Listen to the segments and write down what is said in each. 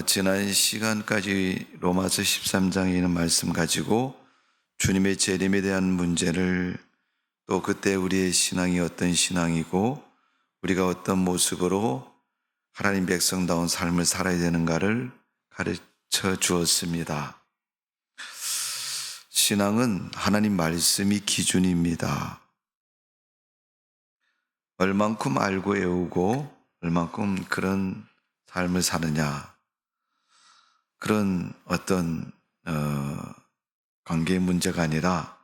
지난 시간까지 로마서 13장에 있는 말씀 가지고 주님의 재림에 대한 문제를, 또 그때 우리의 신앙이 어떤 신앙이고 우리가 어떤 모습으로 하나님 백성다운 삶을 살아야 되는가를 가르쳐 주었습니다. 신앙은 하나님 말씀이 기준입니다. 얼만큼 알고 외우고 얼만큼 그런 삶을 사느냐, 그런 어떤 관계의 문제가 아니라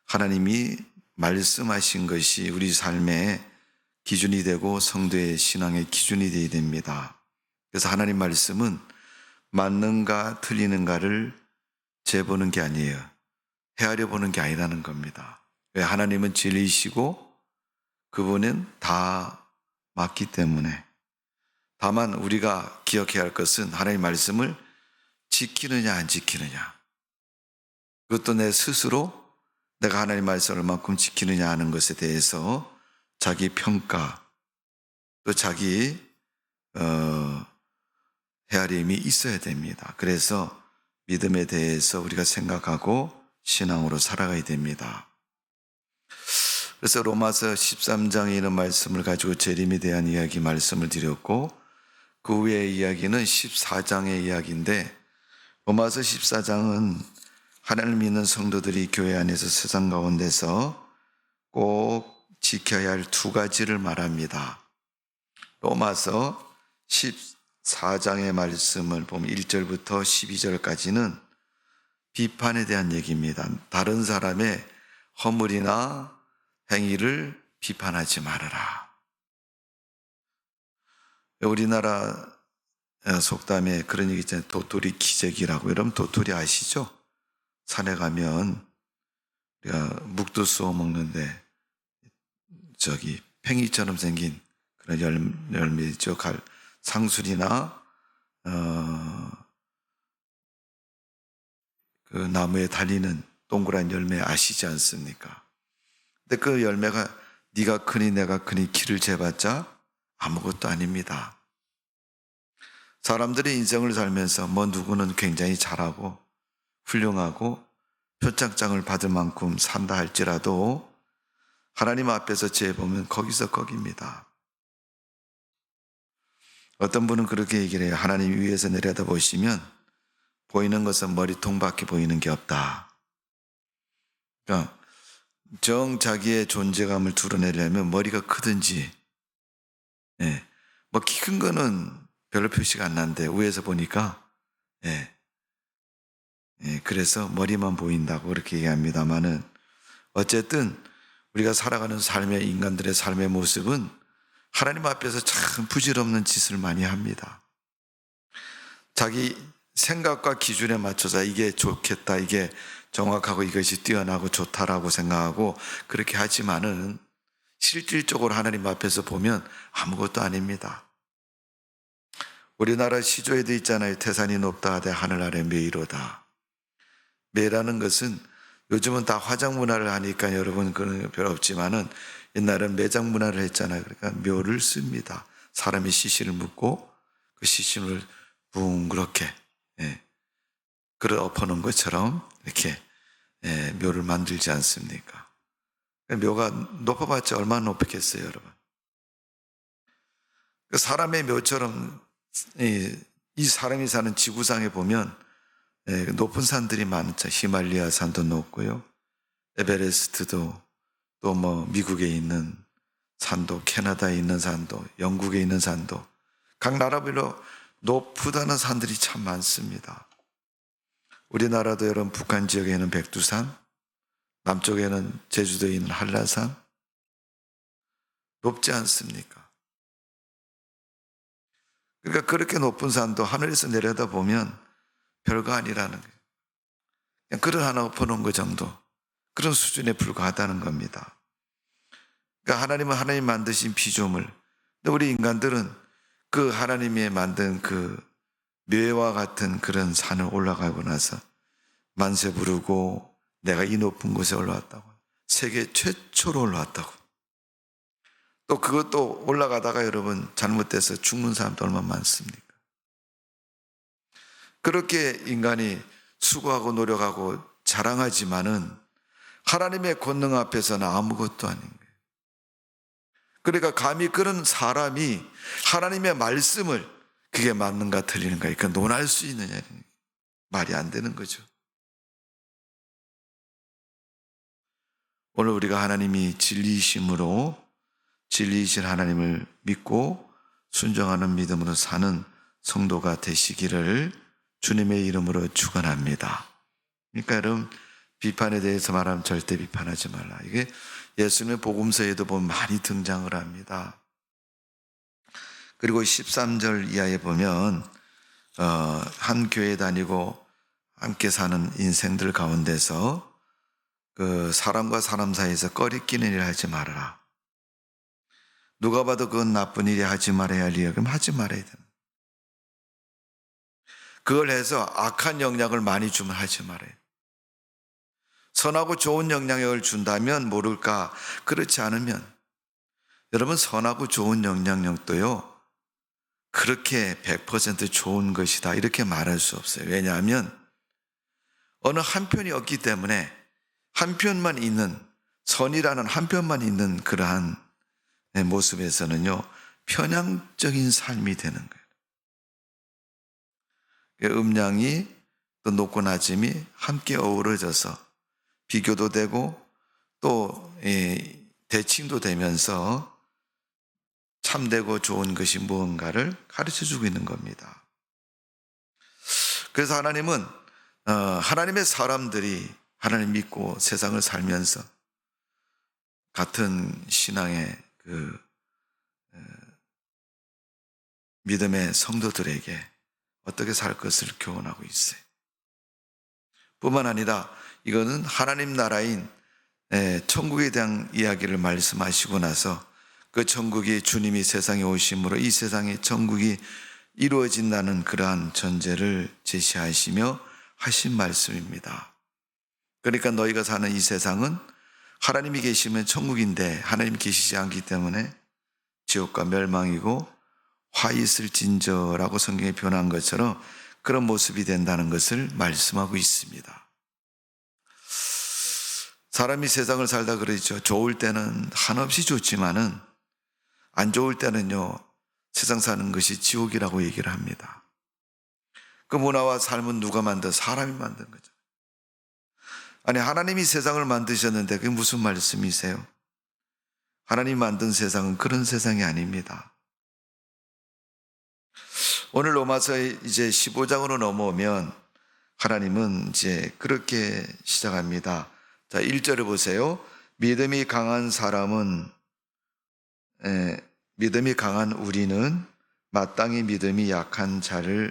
하나님이 말씀하신 것이 우리 삶의 기준이 되고 성도의 신앙의 기준이 되어야 됩니다. 그래서 하나님 말씀은 맞는가 틀리는가를 재보는 게 아니에요. 헤아려 보는 게 아니라는 겁니다. 왜? 하나님은 진리이시고 그분은 다 맞기 때문에. 다만 우리가 기억해야 할 것은 하나님의 말씀을 지키느냐 안 지키느냐, 그것도 내 스스로 내가 하나님의 말씀을 얼만큼 지키느냐 하는 것에 대해서 자기 평가, 또 자기 헤아림이 있어야 됩니다. 그래서 믿음에 대해서 우리가 생각하고 신앙으로 살아가야 됩니다. 그래서 로마서 13장에 있는 말씀을 가지고 재림에 대한 이야기 말씀을 드렸고, 그 후의 이야기는 14장의 이야기인데, 로마서 14장은 하나님을 믿는 성도들이 교회 안에서 세상 가운데서 꼭 지켜야 할 두 가지를 말합니다. 로마서 14장의 말씀을 보면 1절부터 12절까지는 비판에 대한 얘기입니다. 다른 사람의 허물이나 행위를 비판하지 말아라. 우리나라 속담에 그런 얘기 있잖아요. 도토리 기저귀라고. 여러분 도토리 아시죠? 산에 가면 우리가 묵도 쏘아 먹는데 팽이처럼 생긴 그런 열매 있죠. 상술이나 그 나무에 달리는 동그란 열매 아시지 않습니까? 근데 그 열매가 네가 크니 내가 크니 키를 재봤자 아무것도 아닙니다. 사람들의 인생을 살면서 누구는 굉장히 잘하고 훌륭하고 표창장을 받을 만큼 산다 할지라도 하나님 앞에서 재보면 거기서 거기입니다. 어떤 분은 그렇게 얘기를 해요. 하나님 위에서 내려다 보시면 보이는 것은 머리통밖에 보이는 게 없다. 그러니까 자기의 존재감을 드러내려면 머리가 크든지, 키 큰 거는 별로 표시가 안 나는데 위에서 보니까 그래서 머리만 보인다고 그렇게 얘기합니다만은, 어쨌든 우리가 살아가는 삶의, 인간들의 삶의 모습은 하나님 앞에서 참 부질없는 짓을 많이 합니다. 자기 생각과 기준에 맞춰서 이게 좋겠다, 이게 정확하고 이것이 뛰어나고 좋다라고 생각하고 그렇게 하지만은 실질적으로 하나님 앞에서 보면 아무것도 아닙니다. 우리나라 시조에도 있잖아요. 태산이 높다 하되 하늘 아래 매이로다. 매라는 것은 요즘은 다 화장 문화를 하니까 여러분 그런 별 없지만은 옛날엔 매장 문화를 했잖아요. 그러니까 묘를 씁니다. 사람이 시신을 묻고 그 시신을 붕그렇게 끌어 엎어놓은 것처럼 이렇게 묘를 만들지 않습니까? 묘가 높아봤자 얼마나 높겠어요, 여러분? 사람의 묘처럼 이 사람이 사는 지구상에 보면 높은 산들이 많죠. 히말리아 산도 높고요, 에베레스트도, 또 미국에 있는 산도, 캐나다에 있는 산도, 영국에 있는 산도, 각 나라별로 높다는 산들이 참 많습니다. 우리나라도 여러분 북한 지역에 있는 백두산, 남쪽에는 제주도에 있는 한라산, 높지 않습니까? 그러니까 그렇게 높은 산도 하늘에서 내려다보면 별거 아니라는 거예요. 그냥 그릇 하나 엎어놓은 것 정도, 그런 수준에 불과하다는 겁니다. 그러니까 하나님은 하나님 만드신 피조물, 근데 우리 인간들은 그 하나님이 만든 그 묘와 같은 그런 산을 올라가고 나서 만세 부르고 내가 이 높은 곳에 올라왔다고, 세계 최초로 올라왔다고, 또 그것도 올라가다가 여러분 잘못돼서 죽는 사람도 얼마나 많습니까? 그렇게 인간이 수고하고 노력하고 자랑하지만은 하나님의 권능 앞에서는 아무것도 아닌 거예요. 그러니까 감히 그런 사람이 하나님의 말씀을 그게 맞는가 틀리는가 그러니까 논할 수 있느냐, 말이 안 되는 거죠. 오늘 우리가 하나님이 진리이심으로 진리이신 하나님을 믿고 순종하는 믿음으로 사는 성도가 되시기를 주님의 이름으로 축원합니다. 그러니까 여러분, 비판에 대해서 말하면 절대 비판하지 말라. 이게 예수님의 복음서에도 보면 많이 등장을 합니다. 그리고 13절 이하에 보면 한 교회 다니고 함께 사는 인생들 가운데서 그 사람과 사람 사이에서 꺼리끼는 일을 하지 말아라. 누가 봐도 그건 나쁜 일이 하지 말아야 할 일이야. 그럼 하지 말아야 되는. 그걸 해서 악한 영향을 많이 주면 하지 말아야 돼. 선하고 좋은 영향력을 준다면 모를까, 그렇지 않으면 여러분, 선하고 좋은 영향력도요 그렇게 100% 좋은 것이다 이렇게 말할 수 없어요. 왜냐하면 어느 한편이 없기 때문에 한편만 있는, 선이라는 한편만 있는 그러한 모습에서는요 편향적인 삶이 되는 거예요. 음양이 또 높고 낮음이 함께 어우러져서 비교도 되고 또 대칭도 되면서 참되고 좋은 것이 무언가를 가르쳐주고 있는 겁니다. 그래서 하나님은 하나님의 사람들이 하나님 믿고 세상을 살면서 같은 신앙의 그 믿음의 성도들에게 어떻게 살 것을 교훈하고 있어요. 뿐만 아니라 이거는 하나님 나라인 천국에 대한 이야기를 말씀하시고 나서 그 천국이 주님이 세상에 오심으로 이 세상의 천국이 이루어진다는 그러한 전제를 제시하시며 하신 말씀입니다. 그러니까 너희가 사는 이 세상은 하나님이 계시면 천국인데 하나님이 계시지 않기 때문에 지옥과 멸망이고 화 있을진저라고 성경에 표현한 것처럼 그런 모습이 된다는 것을 말씀하고 있습니다. 사람이 세상을 살다 그러죠. 좋을 때는 한없이 좋지만은 안 좋을 때는요 세상 사는 것이 지옥이라고 얘기를 합니다. 그 문화와 삶은 누가 만든? 사람이 만든 거죠. 아니, 하나님이 세상을 만드셨는데 그게 무슨 말씀이세요? 하나님 만든 세상은 그런 세상이 아닙니다. 오늘 로마서 이제 15장으로 넘어오면 하나님은 이제 그렇게 시작합니다. 자, 1절을 보세요. 믿음이 강한 우리는 마땅히 믿음이 약한 자의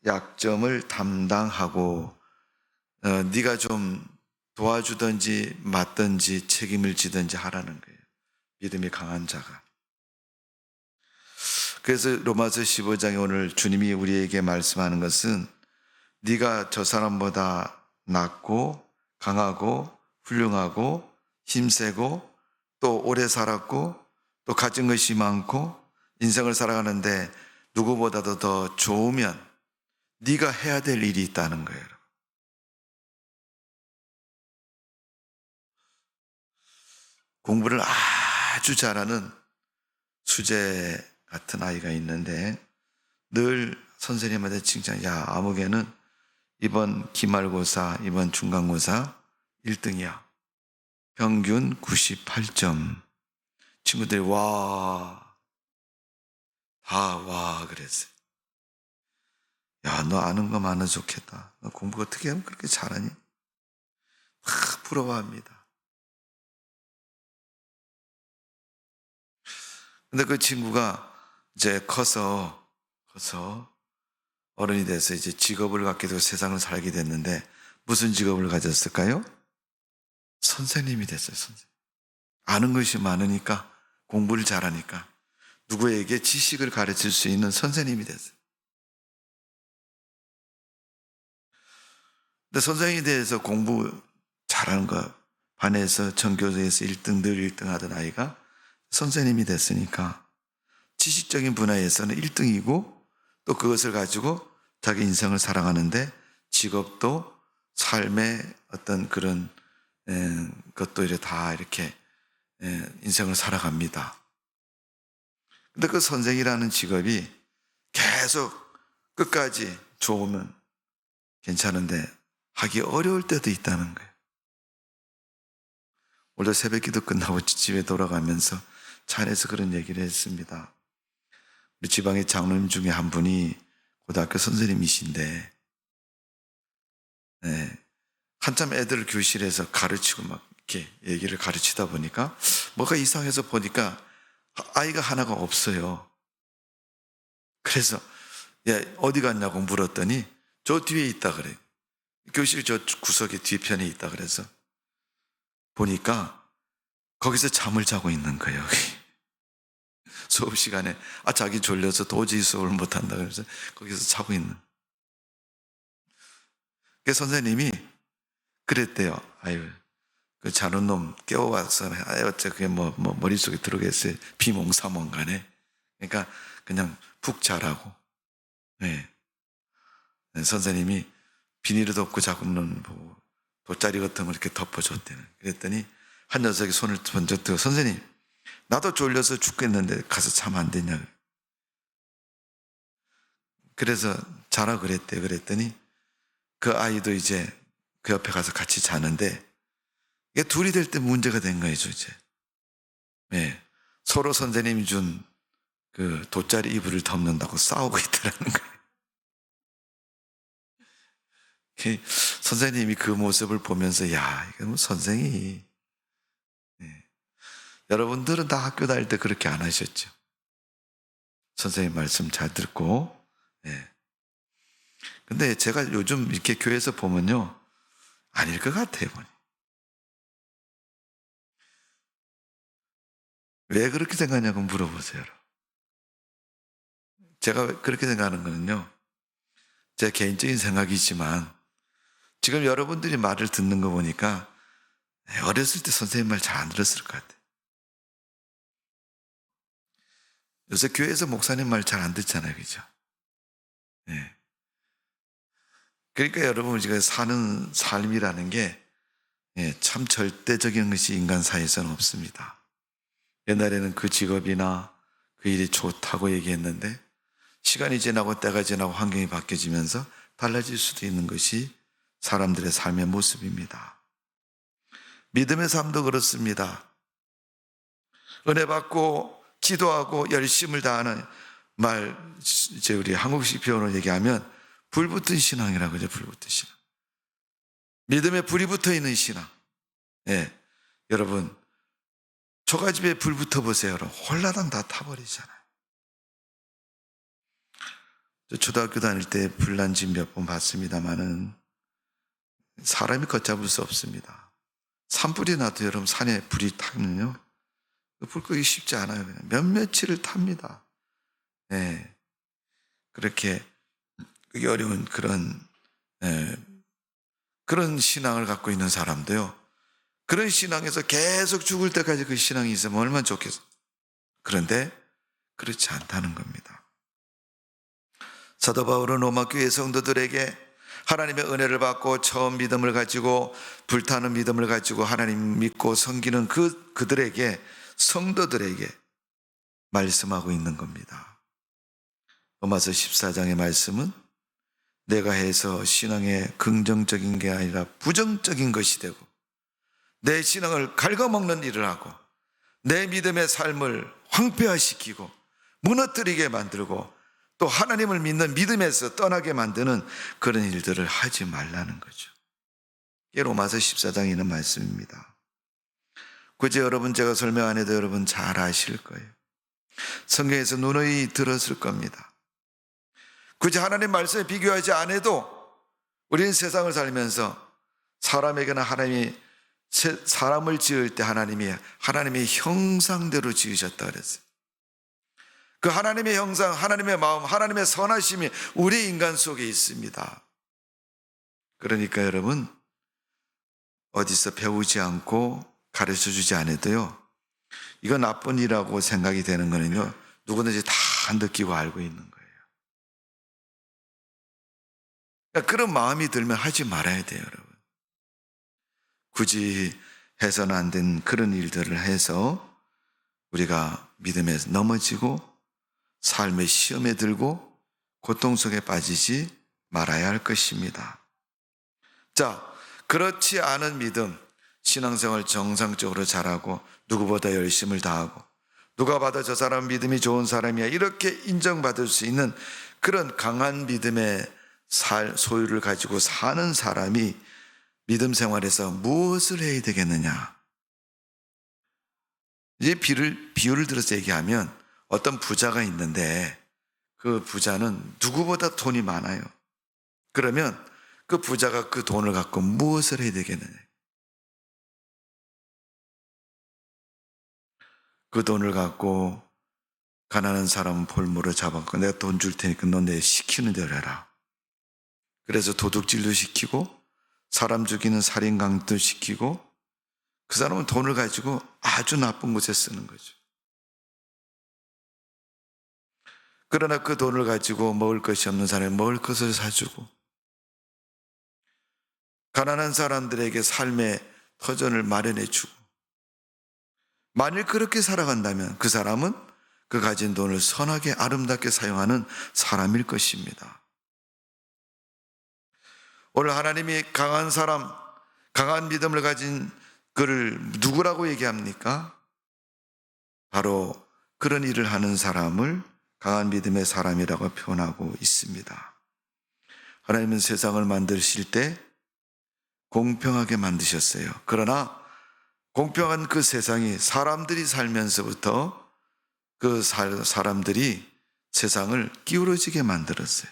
약점을 담당하고 네가 좀 도와주든지 맡든지 책임을 지든지 하라는 거예요. 믿음이 강한 자가. 그래서 로마서 15장에 오늘 주님이 우리에게 말씀하는 것은 네가 저 사람보다 낫고 강하고 훌륭하고 힘세고 또 오래 살았고 또 가진 것이 많고 인생을 살아가는데 누구보다도 더 좋으면 네가 해야 될 일이 있다는 거예요. 공부를 아주 잘하는 수재 같은 아이가 있는데 늘 선생님한테 칭찬, 야, 아무개는 이번 기말고사, 이번 중간고사 1등이야. 평균 98점. 친구들이 와, 그랬어요. 야, 너 아는 거 많아 좋겠다. 너 공부 어떻게 하면 그렇게 잘하니? 부러워합니다. 근데 그 친구가 이제 커서 어른이 돼서 이제 직업을 갖게 되고 세상을 살게 됐는데 무슨 직업을 가졌을까요? 선생님이 됐어요. 선생님. 아는 것이 많으니까, 공부를 잘하니까 누구에게 지식을 가르칠 수 있는 선생님이 됐어요. 근데 선생님에 대해서 공부 잘하는 거, 반에서 전교조에서 1등 늘 1등 하던 아이가 선생님이 됐으니까 지식적인 분야에서는 1등이고 또 그것을 가지고 자기 인생을 살아가는데 직업도 삶의 어떤 그런 것도 이렇게 다 이렇게 인생을 살아갑니다. 근데 그 선생이라는 직업이 계속 끝까지 좋으면 괜찮은데 하기 어려울 때도 있다는 거예요. 오늘 새벽 기도 끝나고 집에 돌아가면서 차 안에서 그런 얘기를 했습니다. 우리 지방의 장로님 중에 한 분이 고등학교 선생님이신데 한참 애들을 교실에서 가르치고 막 이렇게 얘기를 가르치다 보니까 뭐가 이상해서 보니까 아이가 하나가 없어요. 그래서 야, 어디 갔냐고 물었더니 저 뒤에 있다 그래. 교실 저 구석에 뒤편에 있다 그래서 보니까 거기서 잠을 자고 있는 거예요. 수업 시간에 자기 졸려서 도저히 수업을 못한다 그래서 거기서 자고 있는. 그 선생님이 그랬대요. 아유, 그 자는 놈 깨워와서 어째 그게 뭐 머릿속에 들어오겠어요. 비몽사몽간에. 그러니까 그냥 푹 자라고. 네. 선생님이 비닐을 덮고 자고 있는 보고 돗자리 같은 걸 이렇게 덮어줬대요. 그랬더니 한 녀석이 손을 먼저 들어 선생님 나도 졸려서 죽겠는데 가서 자면 안 되냐. 그래서 자라 그랬대요. 그랬더니 그 아이도 이제 그 옆에 가서 같이 자는데 이게 둘이 될 때 문제가 된 거죠, 이제. 네. 서로 선생님이 준 그 돗자리 이불을 덮는다고 싸우고 있더라는 거예요. 선생님이 그 모습을 보면서, 야, 이거 뭐 선생이. 네. 여러분들은 다 학교 다닐 때 그렇게 안 하셨죠? 선생님 말씀 잘 듣고, 네. 근데 제가 요즘 이렇게 교회에서 보면요, 아닐 것 같아요, 보니. 왜 그렇게 생각하냐고 물어보세요, 여러분. 제가 그렇게 생각하는 거는요, 제 개인적인 생각이지만, 지금 여러분들이 말을 듣는 거 보니까, 어렸을 때 선생님 말 잘 안 들었을 것 같아요. 요새 교회에서 목사님 말 잘 안 듣잖아요, 그죠? 네. 그러니까 여러분, 우리가 사는 삶이라는 게, 참 절대적인 것이 인간 사이에서는 없습니다. 옛날에는 그 직업이나 그 일이 좋다고 얘기했는데, 시간이 지나고 때가 지나고 환경이 바뀌어지면서 달라질 수도 있는 것이 사람들의 삶의 모습입니다. 믿음의 삶도 그렇습니다. 은혜 받고 기도하고 열심을 다하는 말, 이제 우리 한국식 표현으로 얘기하면 불붙은 신앙이라고 하죠. 불붙은 신앙. 믿음에 불이 붙어 있는 신앙. 예. 여러분, 초가집에 불 붙어 보세요. 홀라당 다 타버리잖아요. 초등학교 다닐 때 불난 집 몇 번 봤습니다만은 사람이 걷잡을 수 없습니다. 산불이 나도 여러분 산에 불이 타면요. 불 끄기 쉽지 않아요. 그냥 몇 며칠을 탑니다. 네. 그렇게 그게 어려운 그런 신앙을 갖고 있는 사람도요. 그런 신앙에서 계속 죽을 때까지 그 신앙이 있으면 얼마나 좋겠어. 그런데 그렇지 않다는 겁니다. 사도 바울은 로마 교회 성도들에게 하나님의 은혜를 받고 처음 믿음을 가지고 불타는 믿음을 가지고 하나님 믿고 섬기는 그들에게 성도들에게 말씀하고 있는 겁니다. 로마서 14장의 말씀은 내가 해서 신앙의 긍정적인 게 아니라 부정적인 것이 되고 내 신앙을 갉아먹는 일을 하고 내 믿음의 삶을 황폐화시키고 무너뜨리게 만들고 또 하나님을 믿는 믿음에서 떠나게 만드는 그런 일들을 하지 말라는 거죠. 이게 로마서 14장에 있는 말씀입니다. 굳이 여러분 제가 설명 안 해도 여러분 잘 아실 거예요. 성경에서 누누이 들었을 겁니다. 굳이 하나님 말씀에 비교하지 않아도 우리는 세상을 살면서 사람에게는 하나님이 사람을 지을 때 하나님의 형상대로 지으셨다 그랬어요. 그 하나님의 형상, 하나님의 마음, 하나님의 선하심이 우리 인간 속에 있습니다. 그러니까 여러분 어디서 배우지 않고 가르쳐주지 않아도요. 이건 나쁜 일이라고 생각이 되는 거는요. 누구든지 다 느끼고 알고 있는 거예요. 그러니까 그런 마음이 들면 하지 말아야 돼요, 여러분. 굳이 해서는 안 된 그런 일들을 해서 우리가 믿음에서 넘어지고 삶의 시험에 들고 고통 속에 빠지지 말아야 할 것입니다. 자, 그렇지 않은 믿음, 신앙생활 정상적으로 잘하고 누구보다 열심을 다하고 누가 봐도 저 사람 믿음이 좋은 사람이야 이렇게 인정받을 수 있는 그런 강한 믿음의 소유를 가지고 사는 사람이 믿음 생활에서 무엇을 해야 되겠느냐? 이제 비유를 들어서 얘기하면 어떤 부자가 있는데 그 부자는 누구보다 돈이 많아요. 그러면 그 부자가 그 돈을 갖고 무엇을 해야 되겠느냐? 그 돈을 갖고 가난한 사람 볼모로 잡았고 내가 돈 줄 테니까 너 내 시키는 대로 해라. 그래서 도둑질도 시키고 사람 죽이는 살인 강도 시키고 그 사람은 돈을 가지고 아주 나쁜 곳에 쓰는 거죠. 그러나 그 돈을 가지고 먹을 것이 없는 사람이 먹을 것을 사주고 가난한 사람들에게 삶의 터전을 마련해 주고 만일 그렇게 살아간다면 그 사람은 그 가진 돈을 선하게 아름답게 사용하는 사람일 것입니다. 오늘 하나님이 강한 사람, 강한 믿음을 가진 그를 누구라고 얘기합니까? 바로 그런 일을 하는 사람을 강한 믿음의 사람이라고 표현하고 있습니다. 하나님은 세상을 만드실 때 공평하게 만드셨어요. 그러나 공평한 그 세상이 사람들이 살면서부터 그 사람들이 세상을 기울어지게 만들었어요.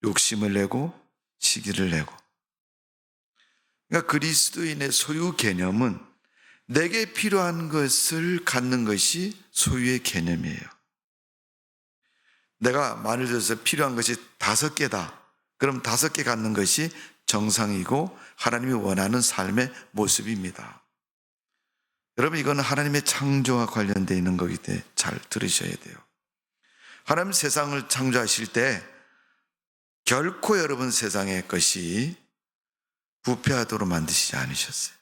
욕심을 내고 시기를 내고. 그러니까 그리스도인의 소유 개념은 내게 필요한 것을 갖는 것이 소유의 개념이에요. 내가 만일 들어서 필요한 것이 5개다. 그럼 5개 갖는 것이 정상이고 하나님이 원하는 삶의 모습입니다. 여러분 이건 하나님의 창조와 관련되어 있는 거기 때문에 잘 들으셔야 돼요. 하나님 세상을 창조하실 때 결코 여러분 세상의 것이 부패하도록 만드시지 않으셨어요.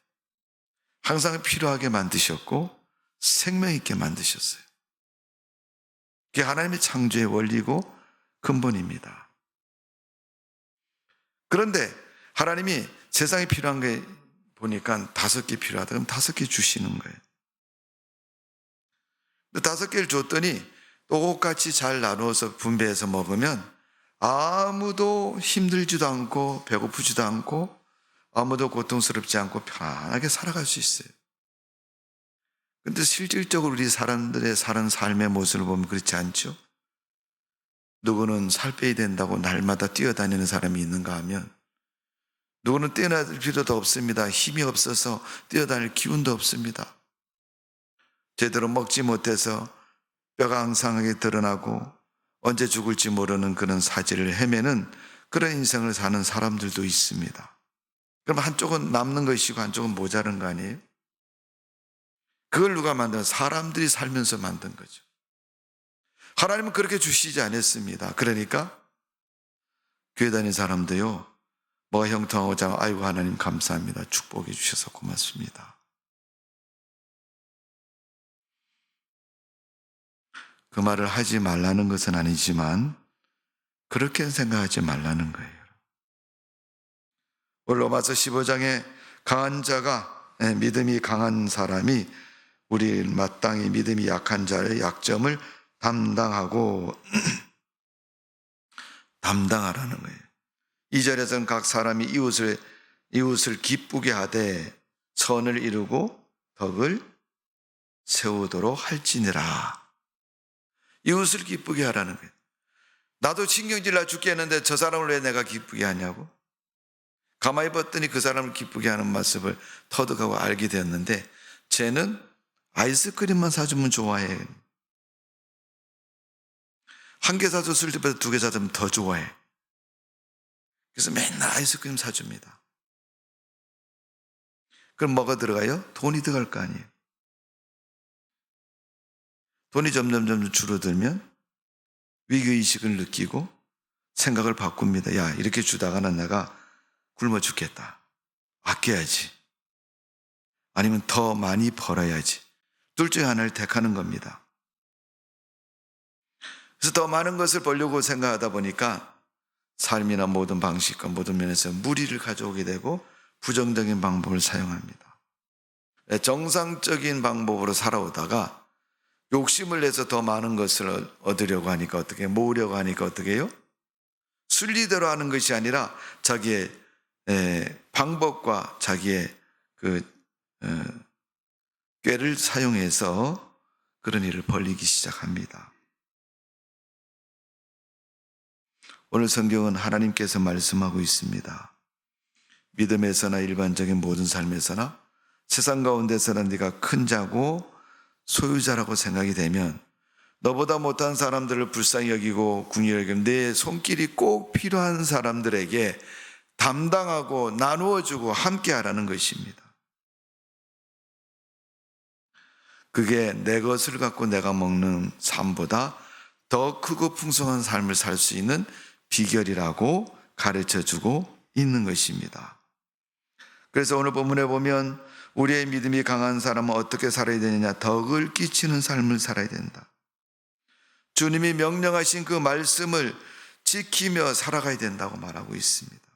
항상 필요하게 만드셨고 생명 있게 만드셨어요. 그게 하나님의 창조의 원리고 근본입니다. 그런데 하나님이 세상에 필요한 게 보니까 5개 필요하다. 그럼 5개 주시는 거예요. 5개를 줬더니 똑같이 잘 나누어서 분배해서 먹으면 아무도 힘들지도 않고 배고프지도 않고 아무도 고통스럽지 않고 편안하게 살아갈 수 있어요. 그런데 실질적으로 우리 사람들의 사는 삶의 모습을 보면 그렇지 않죠? 누구는 살 빼야 된다고 날마다 뛰어다니는 사람이 있는가 하면 누구는 뛰어날 필요도 없습니다. 힘이 없어서 뛰어다닐 기운도 없습니다. 제대로 먹지 못해서 뼈가 앙상하게 드러나고 언제 죽을지 모르는 그런 사지를 헤매는 그런 인생을 사는 사람들도 있습니다. 그럼 한쪽은 남는 것이고 한쪽은 모자른 거 아니에요? 그걸 누가 만든? 사람들이 살면서 만든 거죠. 하나님은 그렇게 주시지 않았습니다. 그러니까 교회 다니는 사람도요, 뭐가 형통하고자 아이고 하나님 감사합니다. 축복해 주셔서 고맙습니다. 그 말을 하지 말라는 것은 아니지만 그렇게 생각하지 말라는 거예요. 오늘 로마서 15장에 강한 자가 믿음이 강한 사람이 우리 마땅히 믿음이 약한 자의 약점을 담당하고 담당하라는 거예요. 2절에서는 각 사람이 이웃을 기쁘게 하되 선을 이루고 덕을 세우도록 할지니라. 이웃을 기쁘게 하라는 거예요. 나도 신경질 나 죽겠는데 저 사람을 왜 내가 기쁘게 하냐고. 가만히 봤더니 그 사람을 기쁘게 하는 모습을 터득하고 알게 되었는데 쟤는 아이스크림만 사주면 좋아해. 1개 사줬을 때보다 2개 사주면 더 좋아해. 그래서 맨날 아이스크림 사줍니다. 그럼 뭐가 들어가요? 돈이 들어갈 거 아니에요. 돈이 점점 줄어들면 위기의식을 느끼고 생각을 바꿉니다. 야, 이렇게 주다가는 내가 굶어 죽겠다. 아껴야지. 아니면 더 많이 벌어야지. 둘 중에 하나를 택하는 겁니다. 그래서 더 많은 것을 벌려고 생각하다 보니까 삶이나 모든 방식과 모든 면에서 무리를 가져오게 되고 부정적인 방법을 사용합니다. 정상적인 방법으로 살아오다가 욕심을 내서 더 많은 것을 얻으려고 하니까 어떻게, 모으려고 하니까 어떻게 해요? 순리대로 하는 것이 아니라 자기의 방법과 자기의 꾀를 사용해서 그런 일을 벌이기 시작합니다. 오늘 성경은 하나님께서 말씀하고 있습니다. 믿음에서나 일반적인 모든 삶에서나 세상 가운데서나 네가 큰 자고 소유자라고 생각이 되면 너보다 못한 사람들을 불쌍히 여기고 궁히 여기면 내 손길이 꼭 필요한 사람들에게 담당하고 나누어주고 함께하라는 것입니다. 그게 내 것을 갖고 내가 먹는 삶보다 더 크고 풍성한 삶을 살 수 있는 비결이라고 가르쳐주고 있는 것입니다. 그래서 오늘 본문에 보면 우리의 믿음이 강한 사람은 어떻게 살아야 되느냐? 덕을 끼치는 삶을 살아야 된다. 주님이 명령하신 그 말씀을 지키며 살아가야 된다고 말하고 있습니다.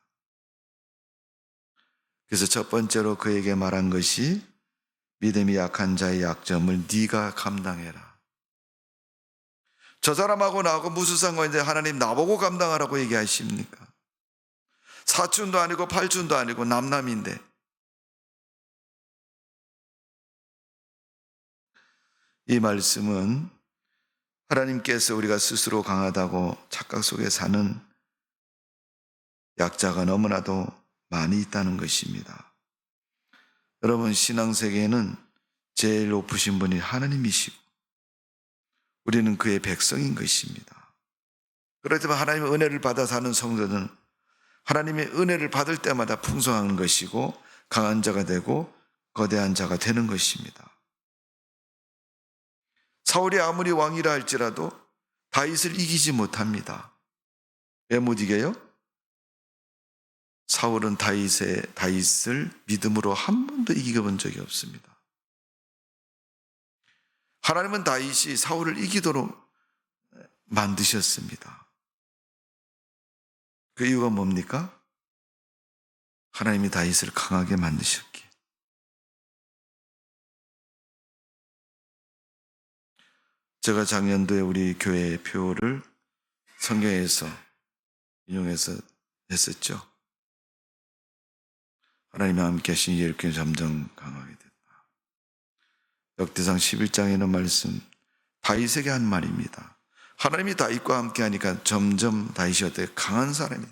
그래서 첫 번째로 그에게 말한 것이 믿음이 약한 자의 약점을 네가 감당해라. 저 사람하고 나하고 무슨 상관인데 하나님 나보고 감당하라고 얘기하십니까? 사촌도 아니고 팔촌도 아니고 남남인데. 이 말씀은 하나님께서 우리가 스스로 강하다고 착각 속에 사는 약자가 너무나도 많이 있다는 것입니다. 여러분, 신앙세계에는 제일 높으신 분이 하나님이시고 우리는 그의 백성인 것입니다. 그렇지만 하나님의 은혜를 받아 사는 성도는 하나님의 은혜를 받을 때마다 풍성한 것이고 강한 자가 되고 거대한 자가 되는 것입니다. 사울이 아무리 왕이라 할지라도 다윗을 이기지 못합니다. 왜 못 이겨요? 사울은 다윗을 믿음으로 한 번도 이겨본 적이 없습니다. 하나님은 다윗이 사울을 이기도록 만드셨습니다. 그 이유가 뭡니까? 하나님이 다윗을 강하게 만드셨기에. 제가 작년도에 우리 교회 표를 성경에서 인용해서 했었죠. 하나님과 함께 하신 예루살렘 점점 강하게 됐다. 역대상 11장에는 말씀, 다윗에게 한 말입니다. 하나님이 다윗과 함께 하니까 점점 다윗이 어때요? 강한 사람이다.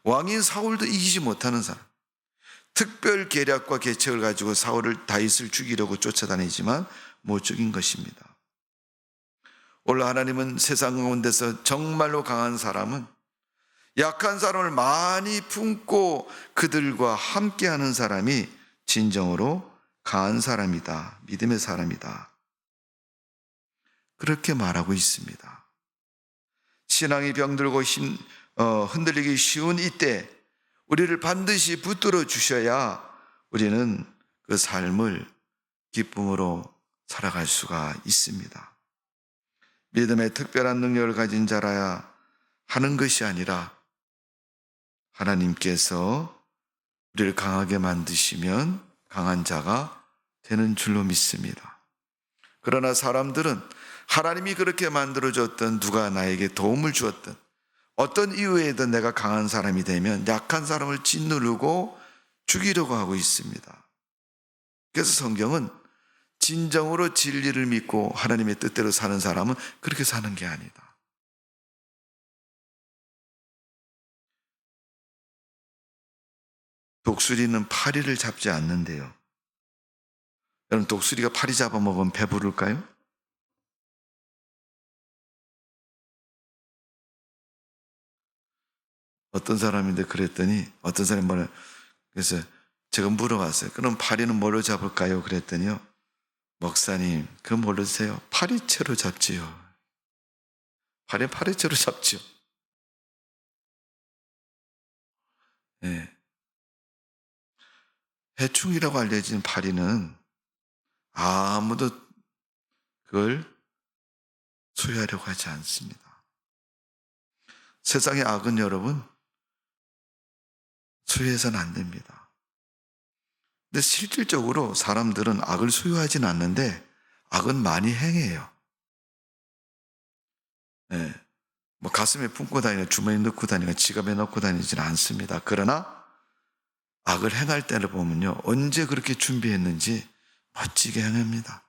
왕인 사울도 이기지 못하는 사람. 특별 계략과 계책을 가지고 다윗을 죽이려고 쫓아다니지만 못 죽인 것입니다. 오늘 하나님은 세상 가운데서 정말로 강한 사람은 약한 사람을 많이 품고 그들과 함께하는 사람이 진정으로 강한 사람이다. 믿음의 사람이다. 그렇게 말하고 있습니다. 신앙이 병들고 흔들리기 쉬운 이때 우리를 반드시 붙들어 주셔야 우리는 그 삶을 기쁨으로 살아갈 수가 있습니다. 믿음의 특별한 능력을 가진 자라야 하는 것이 아니라 하나님께서 우리를 강하게 만드시면 강한 자가 되는 줄로 믿습니다. 그러나 사람들은 하나님이 그렇게 만들어줬던, 누가 나에게 도움을 주었던 어떤 이유에든 내가 강한 사람이 되면 약한 사람을 짓누르고 죽이려고 하고 있습니다. 그래서 성경은 진정으로 진리를 믿고 하나님의 뜻대로 사는 사람은 그렇게 사는 게 아니다. 독수리는 파리를 잡지 않는데요. 여러분, 독수리가 파리 잡아먹으면 배부를까요? 어떤 사람인데 그랬더니 어떤 사람이 그래서 제가 물어봤어요. 그럼 파리는 뭘로 잡을까요? 그랬더니요. 목사님, 그 모르세요? 파리채로 잡지요. 파리채로 잡지요. 예. 해충이라고 알려진 파리는 아무도 그걸 소유하려고 하지 않습니다. 세상의 악은 여러분, 소유해서는 안 됩니다. 근데 실질적으로 사람들은 악을 소유하지는 않는데 악은 많이 행해요. 예. 뭐 가슴에 품고 다니는 주머니에 넣고 다니는 지갑에 넣고 다니지는 않습니다. 그러나 악을 행할 때를 보면요, 언제 그렇게 준비했는지 멋지게 행합니다.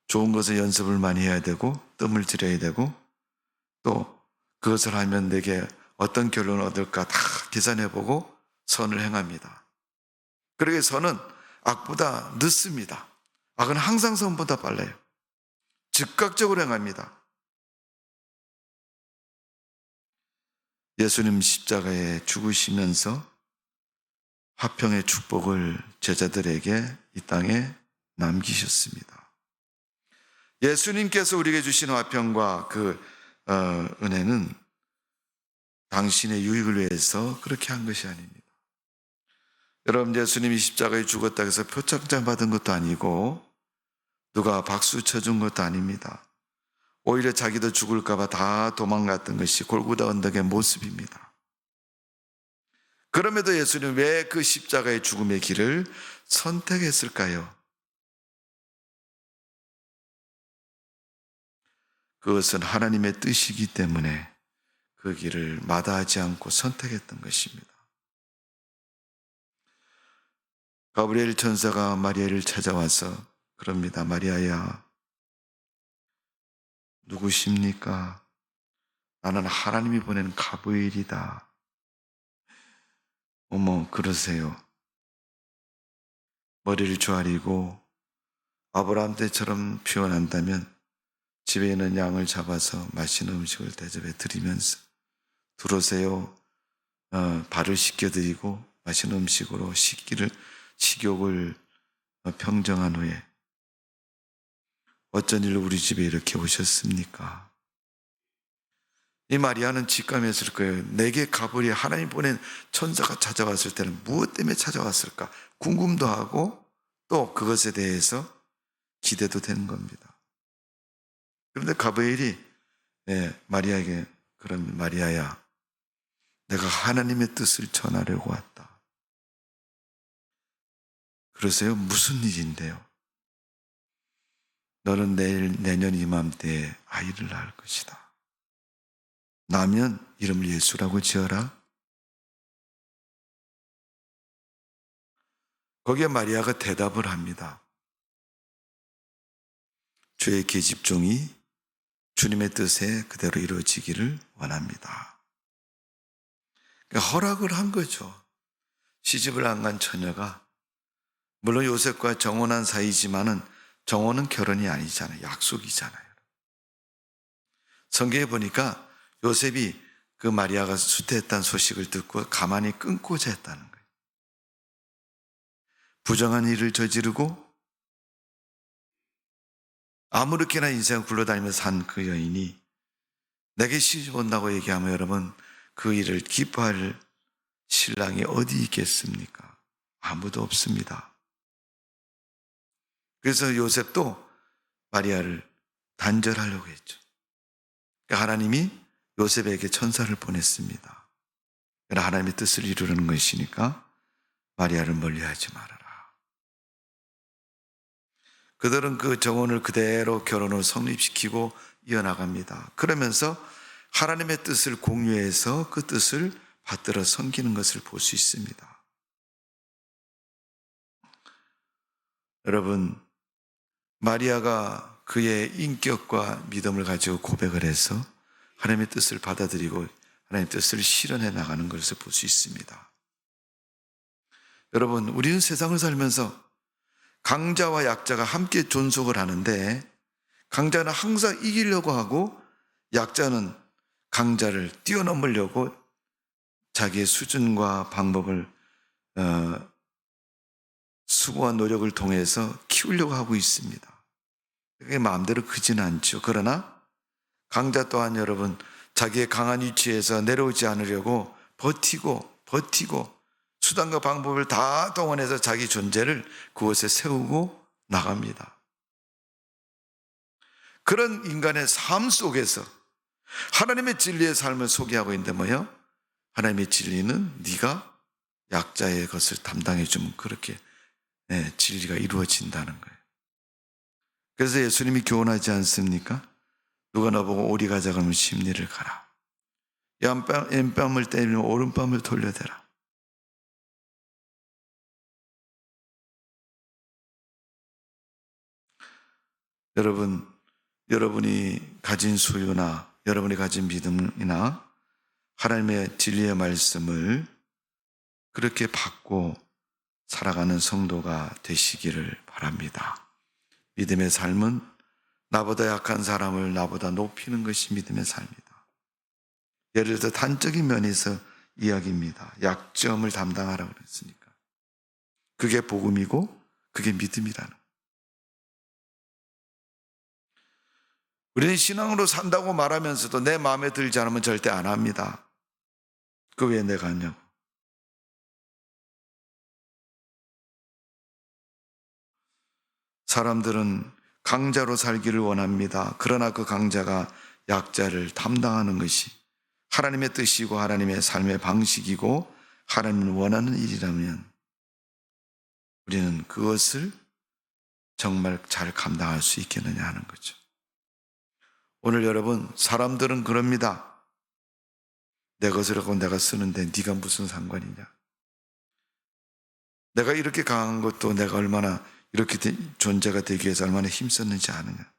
좋은 것을 연습을 많이 해야 되고 뜸을 들여야 되고 또 그것을 하면 내게 어떤 결론을 얻을까 다 계산해보고 선을 행합니다. 그러기에 선은 악보다 늦습니다. 악은 항상 선보다 빨라요. 즉각적으로 행합니다. 예수님 십자가에 죽으시면서 화평의 축복을 제자들에게 이 땅에 남기셨습니다. 예수님께서 우리에게 주신 화평과 그 은혜는 당신의 유익을 위해서 그렇게 한 것이 아닙니다. 여러분, 예수님이 십자가에 죽었다고 해서 표창장 받은 것도 아니고 누가 박수 쳐준 것도 아닙니다. 오히려 자기도 죽을까 봐 다 도망갔던 것이 골고다 언덕의 모습입니다. 그럼에도 예수님은 왜 그 십자가의 죽음의 길을 선택했을까요? 그것은 하나님의 뜻이기 때문에 그 길을 마다하지 않고 선택했던 것입니다. 가브리엘 천사가 마리아를 찾아와서 그럽니다. 마리아야, 누구십니까? 나는 하나님이 보낸 가브리엘이다. 어머, 그러세요. 머리를 조아리고 아브라함 때처럼 표현한다면 집에 있는 양을 잡아서 맛있는 음식을 대접해 드리면서 들어오세요. 발을 씻겨드리고 맛있는 음식으로 식욕을 평정한 후에 어쩐 일로 우리 집에 이렇게 오셨습니까? 이 마리아는 직감했을 거예요. 내게 가브리엘, 하나님 보낸 천사가 찾아왔을 때는 무엇 때문에 찾아왔을까? 궁금도 하고 또 그것에 대해서 기대도 되는 겁니다. 그런데 가브리엘이 마리아에게, 그럼 마리아야, 내가 하나님의 뜻을 전하려고 왔다. 그러세요? 무슨 일인데요? 너는 내년 이맘때에 아이를 낳을 것이다. 낳으면 이름을 예수라고 지어라. 거기에 마리아가 대답을 합니다. 주의 계집종이 주님의 뜻에 그대로 이루어지기를 원합니다. 그러니까 허락을 한 거죠. 시집을 안 간 처녀가, 물론 요셉과 정혼한 사이지만은 정혼은 결혼이 아니잖아요. 약속이잖아요. 성경에 보니까 요셉이 그 마리아가 수태했다는 소식을 듣고 가만히 끊고자 했다는 거예요. 부정한 일을 저지르고 아무렇게나 인생을 굴러다니면서 산 그 여인이 내게 시집 온다고 얘기하면 여러분, 그 일을 기뻐할 신랑이 어디 있겠습니까? 아무도 없습니다. 그래서 요셉도 마리아를 단절하려고 했죠. 그러니까 하나님이 요셉에게 천사를 보냈습니다. 그러나 하나님의 뜻을 이루려는 것이니까 마리아를 멀리하지 말아라. 그들은 그 정혼을 그대로 결혼을 성립시키고 이어나갑니다. 그러면서 하나님의 뜻을 공유해서 그 뜻을 받들어 섬기는 것을 볼 수 있습니다. 여러분, 마리아가 그의 인격과 믿음을 가지고 고백을 해서 하나님의 뜻을 받아들이고 하나님의 뜻을 실현해 나가는 것을 볼 수 있습니다. 여러분, 우리는 세상을 살면서 강자와 약자가 함께 존속을 하는데 강자는 항상 이기려고 하고 약자는 강자를 뛰어넘으려고 자기의 수준과 방법을 수고와 노력을 통해서 키우려고 하고 있습니다. 그게 마음대로 크지는 않죠. 그러나 강자 또한 여러분 자기의 강한 위치에서 내려오지 않으려고 버티고 수단과 방법을 다 동원해서 자기 존재를 그곳에 세우고 나갑니다. 그런 인간의 삶 속에서 하나님의 진리의 삶을 소개하고 있는데 뭐예요? 하나님의 진리는 네가 약자의 것을 담당해 주면 그렇게 진리가 이루어진다는 거예요. 그래서 예수님이 교훈하지 않습니까? 누가 나보고 오리 가자 그러면 십리를 가라. 왼뺨을 때리면 오른뺨을 돌려대라. 여러분이 가진 소유나 여러분이 가진 믿음이나 하나님의 진리의 말씀을 그렇게 받고 살아가는 성도가 되시기를 바랍니다. 믿음의 삶은 나보다 약한 사람을 나보다 높이는 것이 믿음의 삶이다. 예를 들어 단적인 면에서 이야기입니다. 약점을 담당하라고 그랬으니까. 그게 복음이고 그게 믿음이라는. 우리는 신앙으로 산다고 말하면서도 내 마음에 들지 않으면 절대 안 합니다. 그 왜 내가 하냐고. 사람들은 강자로 살기를 원합니다. 그러나 그 강자가 약자를 담당하는 것이 하나님의 뜻이고 하나님의 삶의 방식이고 하나님을 원하는 일이라면 우리는 그것을 정말 잘 감당할 수 있겠느냐 하는 거죠. 오늘 여러분, 사람들은 그럽니다. 내 것을 갖고 내가 쓰는데 네가 무슨 상관이냐. 내가 이렇게 강한 것도 내가 얼마나 이렇게 존재가 되기 위해서 얼마나 힘썼는지 아느냐.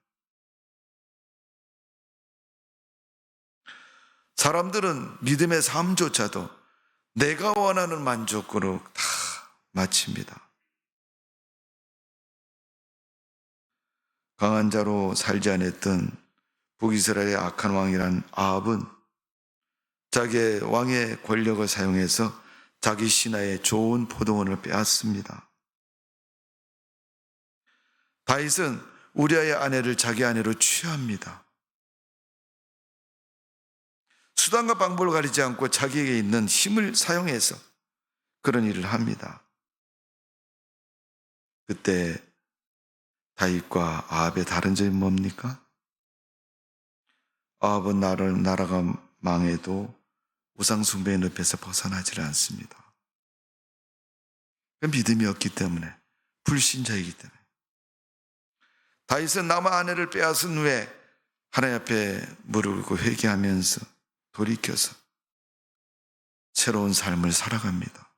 사람들은 믿음의 삶조차도 내가 원하는 만족으로 다 마칩니다. 강한 자로 살지 않았던 북이스라엘의 악한 왕이란 아합은 자기의 왕의 권력을 사용해서 자기 신하의 좋은 포도원을 빼앗습니다. 다윗은 우리아의 아내를 자기 아내로 취합니다. 수단과 방법을 가리지 않고 자기에게 있는 힘을 사용해서 그런 일을 합니다. 그때 다윗과 아합의 다른 점이 뭡니까? 아합은 나라가 망해도 우상숭배의 늪에서 벗어나지를 않습니다. 그 믿음이 없기 때문에, 불신자이기 때문에. 다윗은 남의 아내를 빼앗은 후에 하나님 앞에 무릎 꿇고 회개하면서 돌이켜서 새로운 삶을 살아갑니다.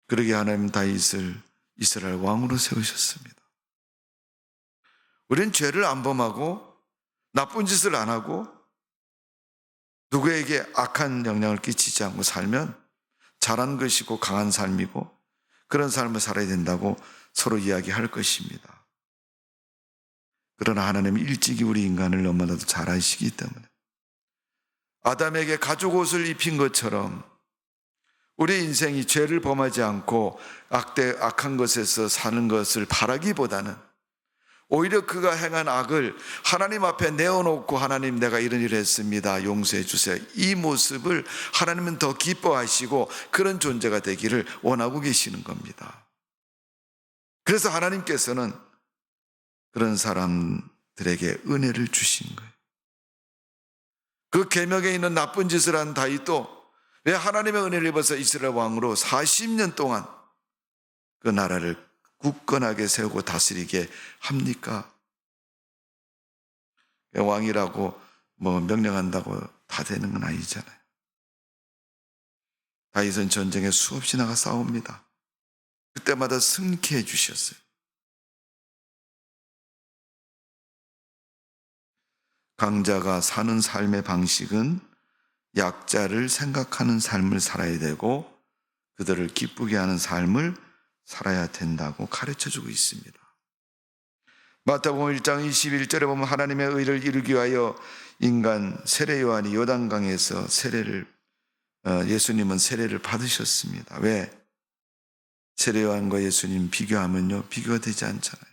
그러게 하나님 다윗을 이스라엘 왕으로 세우셨습니다. 우리는 죄를 안 범하고 나쁜 짓을 안 하고 누구에게 악한 영향을 끼치지 않고 살면 잘한 것이고 강한 삶이고 그런 삶을 살아야 된다고 서로 이야기할 것입니다. 그러나 하나님은 일찍이 우리 인간을 너무나도 잘 아시기 때문에 아담에게 가죽 옷을 입힌 것처럼 우리 인생이 죄를 범하지 않고 악한 것에서 사는 것을 바라기보다는 오히려 그가 행한 악을 하나님 앞에 내어놓고 하나님 내가 이런 일을 했습니다. 용서해 주세요. 이 모습을 하나님은 더 기뻐하시고 그런 존재가 되기를 원하고 계시는 겁니다. 그래서 하나님께서는 그런 사람들에게 은혜를 주신 거예요. 그 계명에 있는 나쁜 짓을 한 다윗도 왜 하나님의 은혜를 입어서 이스라엘 왕으로 40년 동안 그 나라를 굳건하게 세우고 다스리게 합니까? 왕이라고 명령한다고 다 되는 건 아니잖아요. 다윗은 전쟁에 수없이 나가 싸웁니다. 그때마다 승리케 해주셨어요. 강자가 사는 삶의 방식은 약자를 생각하는 삶을 살아야 되고 그들을 기쁘게 하는 삶을 살아야 된다고 가르쳐주고 있습니다. 마태복음 1장 21절에 보면 하나님의 의를 이루기 위하여 인간 세례 요한이 요단강에서 예수님은 세례를 받으셨습니다. 왜? 세례요한과 예수님 비교하면요, 비교가 되지 않잖아요.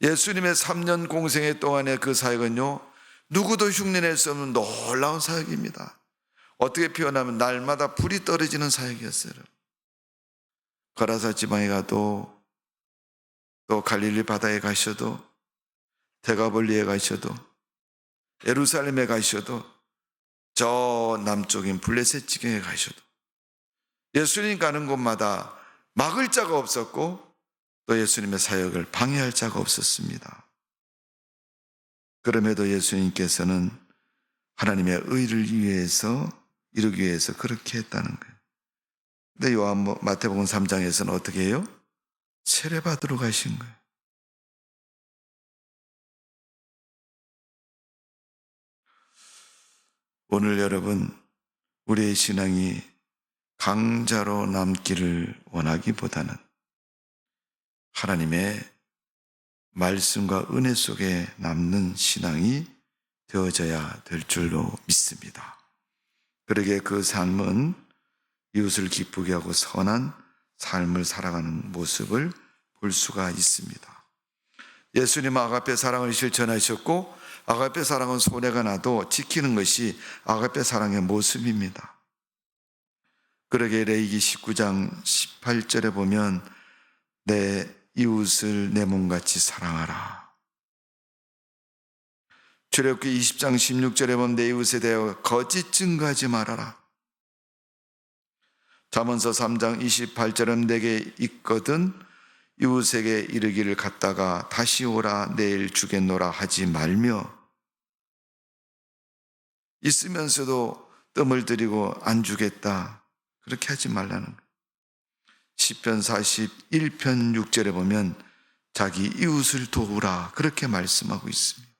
예수님의 3년 공생애 동안의 그 사역은요, 누구도 흉내낼 수 없는 놀라운 사역입니다. 어떻게 표현하면 날마다 불이 떨어지는 사역이었어요. 거라사 지방에 가도, 또 갈릴리 바다에 가셔도, 데가볼리에 가셔도, 예루살렘에 가셔도, 저 남쪽인 블레셋 지경에 가셔도 예수님 가는 곳마다 막을 자가 없었고 또 예수님의 사역을 방해할 자가 없었습니다. 그럼에도 예수님께서는 하나님의 의를 이루기 위해서 그렇게 했다는 거예요. 근데 마태복음 3장에서는 어떻게 해요? 세례받으러 가신 거예요. 오늘 여러분, 우리의 신앙이 강자로 남기를 원하기보다는 하나님의 말씀과 은혜 속에 남는 신앙이 되어져야 될 줄로 믿습니다. 그러기에 그 삶은 이웃을 기쁘게 하고 선한 삶을 살아가는 모습을 볼 수가 있습니다. 예수님 아가페 사랑을 실천하셨고 아가페 사랑은 손해가 나도 지키는 것이 아가페 사랑의 모습입니다. 그러기에 레위기 19장 18절에 보면 내 이웃을 내 몸같이 사랑하라. 출애굽기 20장 16절에 보면 내 이웃에 대하여 거짓 증거하지 말아라. 잠언서 3장 28절은 내게 있거든 이웃에게 이르기를 갔다가 다시 오라 내일 주겠노라 하지 말며, 있으면서도 뜸을 들이고 안 주겠다 그렇게 하지 말라는 거예요. 시편 41편 6절에 보면 자기 이웃을 도우라 그렇게 말씀하고 있습니다.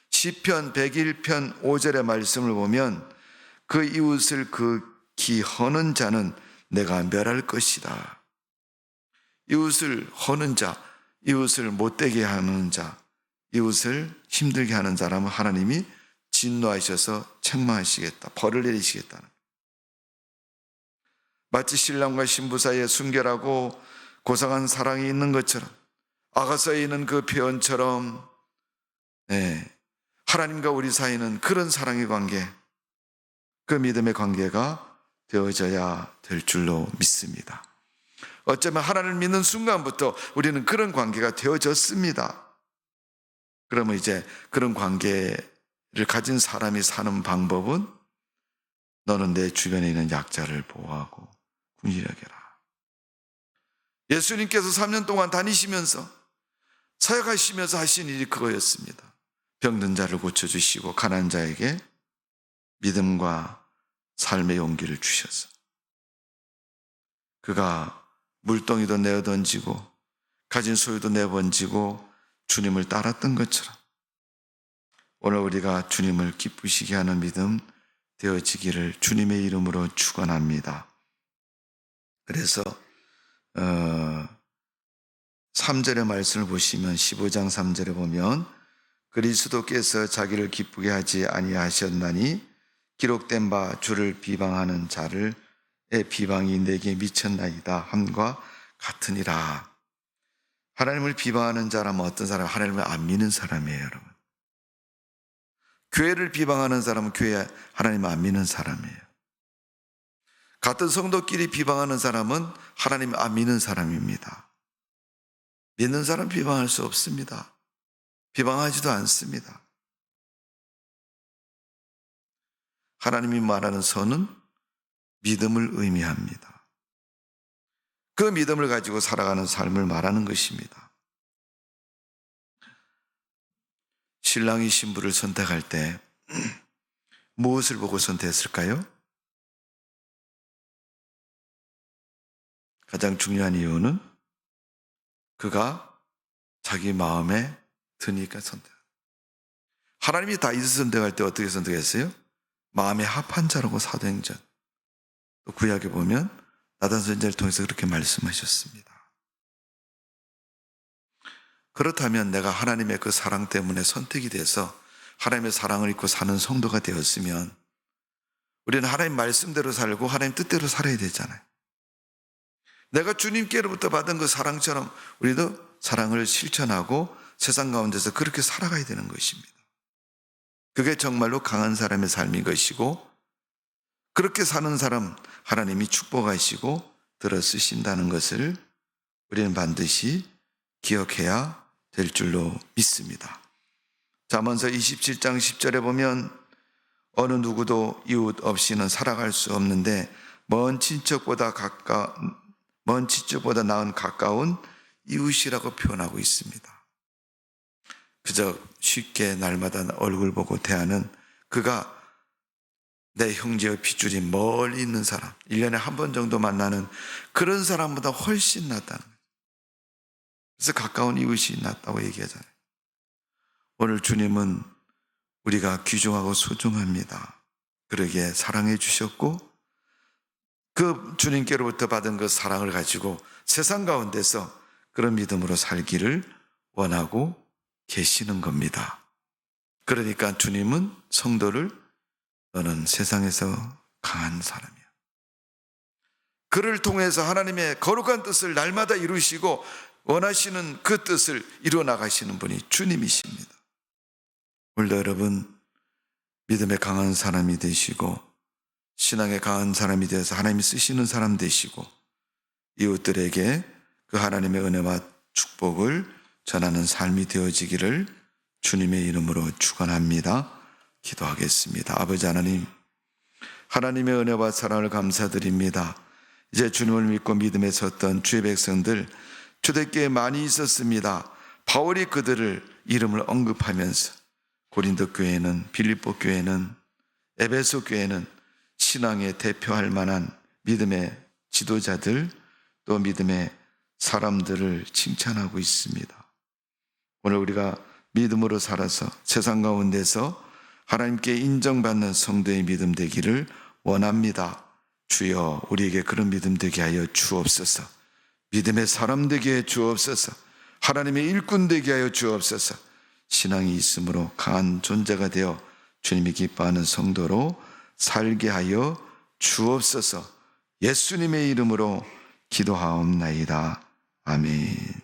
시편 101편 5절의 말씀을 보면 그 이웃을 극히 허는 자는 내가 멸할 것이다. 이웃을 허는 자, 이웃을 못되게 하는 자, 이웃을 힘들게 하는 사람은 하나님이 진노하셔서 책망하시겠다, 벌을 내리시겠다는 거예요. 마치 신랑과 신부 사이에 순결하고 고상한 사랑이 있는 것처럼, 아가서에 있는 그 표현처럼 하나님과 우리 사이는 그런 사랑의 관계, 그 믿음의 관계가 되어져야 될 줄로 믿습니다. 어쩌면 하나님을 믿는 순간부터 우리는 그런 관계가 되어졌습니다. 그러면 이제 그런 관계를 가진 사람이 사는 방법은 너는 내 주변에 있는 약자를 보호하고 긍휼히 여겨라. 예수님께서 3년 동안 다니시면서 사역하시면서 하신 일이 그거였습니다. 병든 자를 고쳐주시고 가난한 자에게 믿음과 삶의 용기를 주셔서 그가 물동이도 내어던지고 가진 소유도 내번지고 주님을 따랐던 것처럼 오늘 우리가 주님을 기쁘시게 하는 믿음 되어지기를 주님의 이름으로 축원합니다. 그래서 3절의 말씀을 보시면 15장 3절에 보면 그리스도께서 자기를 기쁘게 하지 아니하셨나니 기록된 바 주를 비방하는 자를 비방이 내게 미쳤나이다 함과 같으니라. 하나님을 비방하는 자라면 어떤 사람? 하나님을 안 믿는 사람이에요, 여러분. 교회를 비방하는 사람은 교회 하나님을 안 믿는 사람이에요. 같은 성도끼리 비방하는 사람은 하나님을 안 믿는 사람입니다. 믿는 사람 비방할 수 없습니다. 비방하지도 않습니다. 하나님이 말하는 선은 믿음을 의미합니다. 그 믿음을 가지고 살아가는 삶을 말하는 것입니다. 신랑이 신부를 선택할 때 무엇을 보고 선택했을까요? 가장 중요한 이유는 그가 자기 마음에 드니까 선택. 하나님이 다윗을 선택할 때 어떻게 선택했어요? 마음에 합한 자라고 사도행전 또 구약에 보면 나단 선지자를 통해서 그렇게 말씀하셨습니다. 그렇다면 내가 하나님의 그 사랑 때문에 선택이 돼서 하나님의 사랑을 입고 사는 성도가 되었으면 우리는 하나님 말씀대로 살고 하나님 뜻대로 살아야 되잖아요. 내가 주님께로부터 받은 그 사랑처럼 우리도 사랑을 실천하고 세상 가운데서 그렇게 살아가야 되는 것입니다. 그게 정말로 강한 사람의 삶인 것이고, 그렇게 사는 사람 하나님이 축복하시고 들어 쓰신다는 것을 우리는 반드시 기억해야 될 줄로 믿습니다. 잠언서 27장 10절에 보면 어느 누구도 이웃 없이는 살아갈 수 없는데 먼 친척보다 나은 가까운 이웃이라고 표현하고 있습니다. 그저 쉽게 날마다 얼굴 보고 대하는, 그가 내 형제의 핏줄이 멀리 있는 사람, 1년에 한 번 정도 만나는 그런 사람보다 훨씬 낫다는 거예요. 그래서 가까운 이웃이 낫다고 얘기하잖아요. 오늘 주님은 우리가 귀중하고 소중합니다. 그러기에 사랑해 주셨고, 그 주님께로부터 받은 그 사랑을 가지고 세상 가운데서 그런 믿음으로 살기를 원하고 계시는 겁니다. 그러니까 주님은 성도를 너는 세상에서 강한 사람이야. 그를 통해서 하나님의 거룩한 뜻을 날마다 이루시고 원하시는 그 뜻을 이루어 나가시는 분이 주님이십니다. 오늘도 여러분 믿음에 강한 사람이 되시고 신앙에 강한 사람이 되어서 하나님이 쓰시는 사람 되시고 이웃들에게 그 하나님의 은혜와 축복을 전하는 삶이 되어지기를 주님의 이름으로 축원합니다. 기도하겠습니다. 아버지 하나님, 하나님의 은혜와 사랑을 감사드립니다. 이제 주님을 믿고 믿음에 섰던 주의 백성들 초대교회에 많이 있었습니다. 바울이 그들을 이름을 언급하면서 고린도 교회는, 빌립보 교회는, 에베소 교회는 신앙에 대표할 만한 믿음의 지도자들, 또 믿음의 사람들을 칭찬하고 있습니다. 오늘 우리가 믿음으로 살아서 세상 가운데서 하나님께 인정받는 성도의 믿음 되기를 원합니다. 주여, 우리에게 그런 믿음 되게 하여 주옵소서. 믿음의 사람 되게 해 주옵소서. 하나님의 일꾼 되게 하여 주옵소서. 신앙이 있으므로 강한 존재가 되어 주님이 기뻐하는 성도로 살게 하여 주옵소서. 예수님의 이름으로 기도하옵나이다. 아멘.